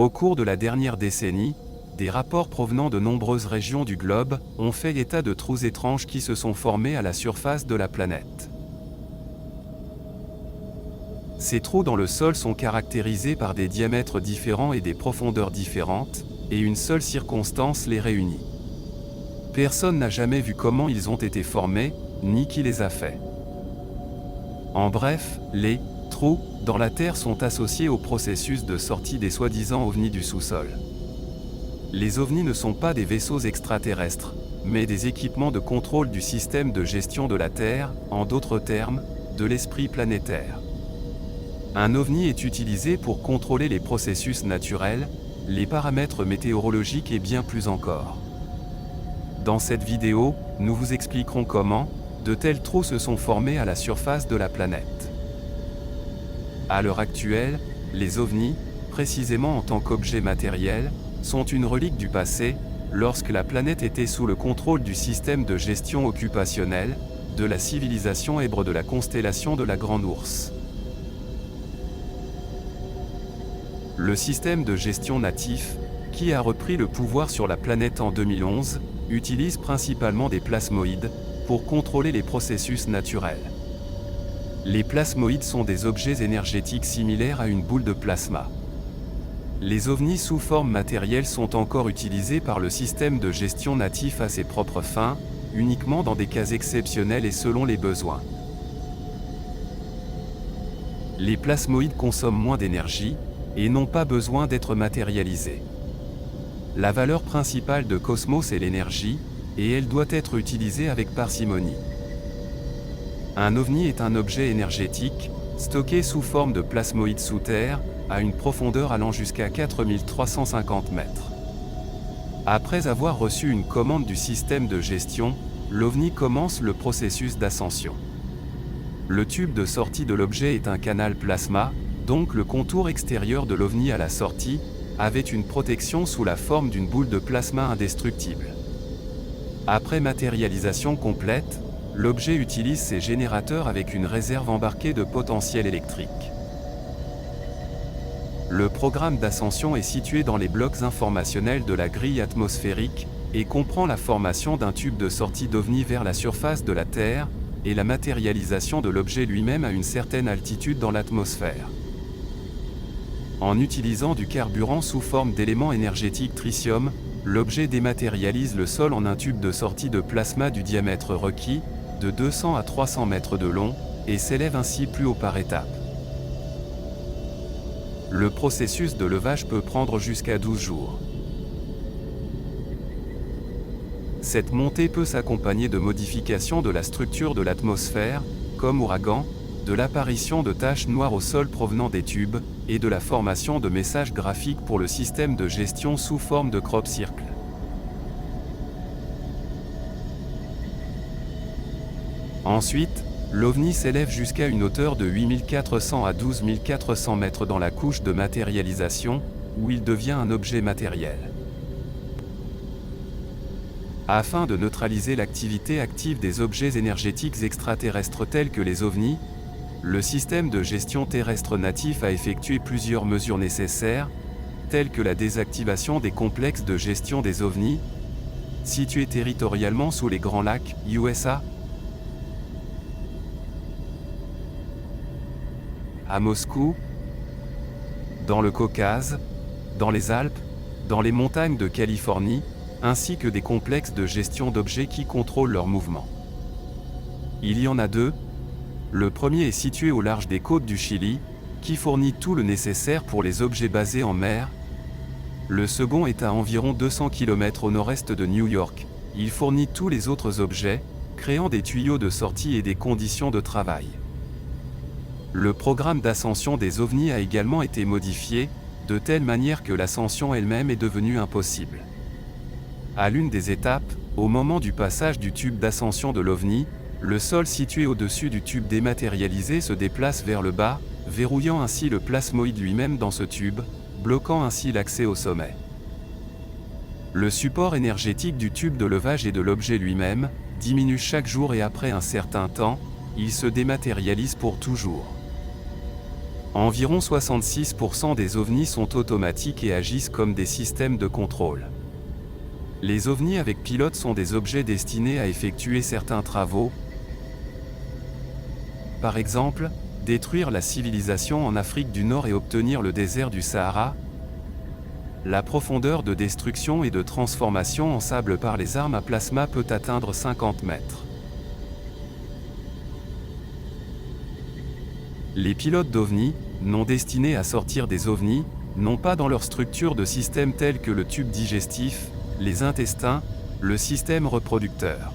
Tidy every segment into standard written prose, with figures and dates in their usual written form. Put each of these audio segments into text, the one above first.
Au cours de la dernière décennie, des rapports provenant de nombreuses régions du globe ont fait état de trous étranges qui se sont formés à la surface de la planète. Ces trous dans le sol sont caractérisés par des diamètres différents et des profondeurs différentes, et une seule circonstance les réunit. Personne n'a jamais vu comment ils ont été formés, ni qui les a faits. En bref, les trous dans la Terre sont associés au processus de sortie des soi-disant ovnis du sous-sol. Les ovnis ne sont pas des vaisseaux extraterrestres, mais des équipements de contrôle du système de gestion de la Terre, en d'autres termes, de l'esprit planétaire. Un ovni est utilisé pour contrôler les processus naturels, les paramètres météorologiques et bien plus encore. Dans cette vidéo, nous vous expliquerons comment de tels trous se sont formés à la surface de la planète. À l'heure actuelle, les ovnis, précisément en tant qu'objets matériels, sont une relique du passé, lorsque la planète était sous le contrôle du système de gestion occupationnelle, de la civilisation hébre de la constellation de la Grande Ourse. Le système de gestion natif, qui a repris le pouvoir sur la planète en 2011, utilise principalement des plasmoïdes pour contrôler les processus naturels. Les plasmoïdes sont des objets énergétiques similaires à une boule de plasma. Les ovnis sous forme matérielle sont encore utilisés par le système de gestion natif à ses propres fins, uniquement dans des cas exceptionnels et selon les besoins. Les plasmoïdes consomment moins d'énergie, et n'ont pas besoin d'être matérialisés. La valeur principale de Cosmos est l'énergie, et elle doit être utilisée avec parcimonie. Un ovni est un objet énergétique, stocké sous forme de plasmoïdes sous terre, à une profondeur allant jusqu'à 4350 mètres. Après avoir reçu une commande du système de gestion, l'ovni commence le processus d'ascension. Le tube de sortie de l'objet est un canal plasma, donc le contour extérieur de l'ovni à la sortie avait une protection sous la forme d'une boule de plasma indestructible. Après matérialisation complète, l'objet utilise ses générateurs avec une réserve embarquée de potentiel électrique. Le programme d'ascension est situé dans les blocs informationnels de la grille atmosphérique et comprend la formation d'un tube de sortie d'ovni vers la surface de la Terre et la matérialisation de l'objet lui-même à une certaine altitude dans l'atmosphère. En utilisant du carburant sous forme d'élément énergétique tritium, l'objet dématérialise le sol en un tube de sortie de plasma du diamètre requis, de 200 à 300 mètres de long, et s'élève ainsi plus haut par étapes. Le processus de levage peut prendre jusqu'à 12 jours. Cette montée peut s'accompagner de modifications de la structure de l'atmosphère, comme ouragan, de l'apparition de taches noires au sol provenant des tubes, et de la formation de messages graphiques pour le système de gestion sous forme de crop circle. Ensuite, l'ovni s'élève jusqu'à une hauteur de 8400 à 12400 mètres dans la couche de matérialisation, où il devient un objet matériel. Afin de neutraliser l'activité active des objets énergétiques extraterrestres tels que les ovnis, le système de gestion terrestre natif a effectué plusieurs mesures nécessaires, telles que la désactivation des complexes de gestion des ovnis, situés territorialement sous les Grands Lacs, USA, à Moscou, dans le Caucase, dans les Alpes, dans les montagnes de Californie, ainsi que des complexes de gestion d'objets qui contrôlent leurs mouvements. Il y en a deux. Le premier est situé au large des côtes du Chili, qui fournit tout le nécessaire pour les objets basés en mer. Le second est à environ 200 km au nord-est de New York. Il fournit tous les autres objets, créant des tuyaux de sortie et des conditions de travail. Le programme d'ascension des ovnis a également été modifié, de telle manière que l'ascension elle-même est devenue impossible. À l'une des étapes, au moment du passage du tube d'ascension de l'ovni, le sol situé au-dessus du tube dématérialisé se déplace vers le bas, verrouillant ainsi le plasmoïde lui-même dans ce tube, bloquant ainsi l'accès au sommet. Le support énergétique du tube de levage et de l'objet lui-même diminue chaque jour et après un certain temps, il se dématérialise pour toujours. Environ 66% des ovnis sont automatiques et agissent comme des systèmes de contrôle. Les ovnis avec pilote sont des objets destinés à effectuer certains travaux. Par exemple, détruire la civilisation en Afrique du Nord et obtenir le désert du Sahara. La profondeur de destruction et de transformation en sable par les armes à plasma peut atteindre 50 mètres. Les pilotes d'ovnis, non destinés à sortir des ovnis, n'ont pas dans leur structure de systèmes tels que le tube digestif, les intestins, le système reproducteur.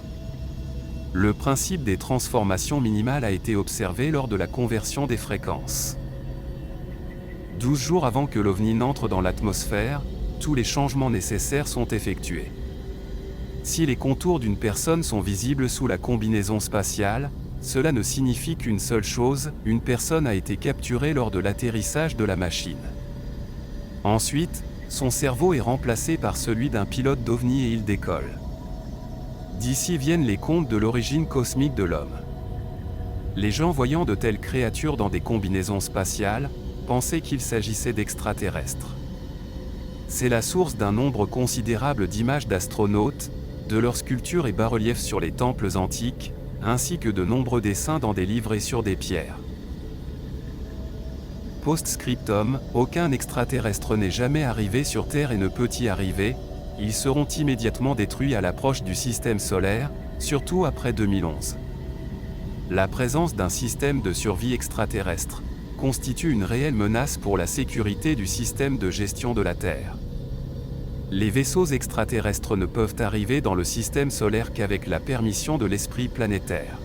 Le principe des transformations minimales a été observé lors de la conversion des fréquences. 12 jours avant que l'OVNI n'entre dans l'atmosphère, tous les changements nécessaires sont effectués. Si les contours d'une personne sont visibles sous la combinaison spatiale, cela ne signifie qu'une seule chose, une personne a été capturée lors de l'atterrissage de la machine. Ensuite, son cerveau est remplacé par celui d'un pilote d'OVNI et il décolle. D'ici viennent les contes de l'origine cosmique de l'homme. Les gens voyant de telles créatures dans des combinaisons spatiales, pensaient qu'il s'agissait d'extraterrestres. C'est la source d'un nombre considérable d'images d'astronautes, de leurs sculptures et bas-reliefs sur les temples antiques, ainsi que de nombreux dessins dans des livres et sur des pierres. Post-scriptum, aucun extraterrestre n'est jamais arrivé sur Terre et ne peut y arriver, ils seront immédiatement détruits à l'approche du système solaire, surtout après 2011. La présence d'un système de survie extraterrestre constitue une réelle menace pour la sécurité du système de gestion de la Terre. Les vaisseaux extraterrestres ne peuvent arriver dans le système solaire qu'avec la permission de l'esprit planétaire.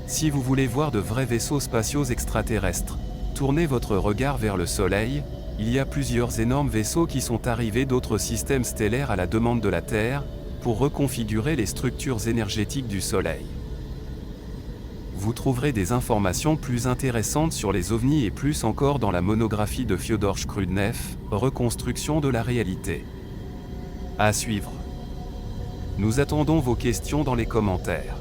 Si vous voulez voir de vrais vaisseaux spatiaux extraterrestres, tournez votre regard vers le Soleil, il y a plusieurs énormes vaisseaux qui sont arrivés d'autres systèmes stellaires à la demande de la Terre, pour reconfigurer les structures énergétiques du Soleil. Vous trouverez des informations plus intéressantes sur les ovnis et plus encore dans la monographie de Fyodor Skrudnev, Reconstruction de la réalité. À suivre. Nous attendons vos questions dans les commentaires.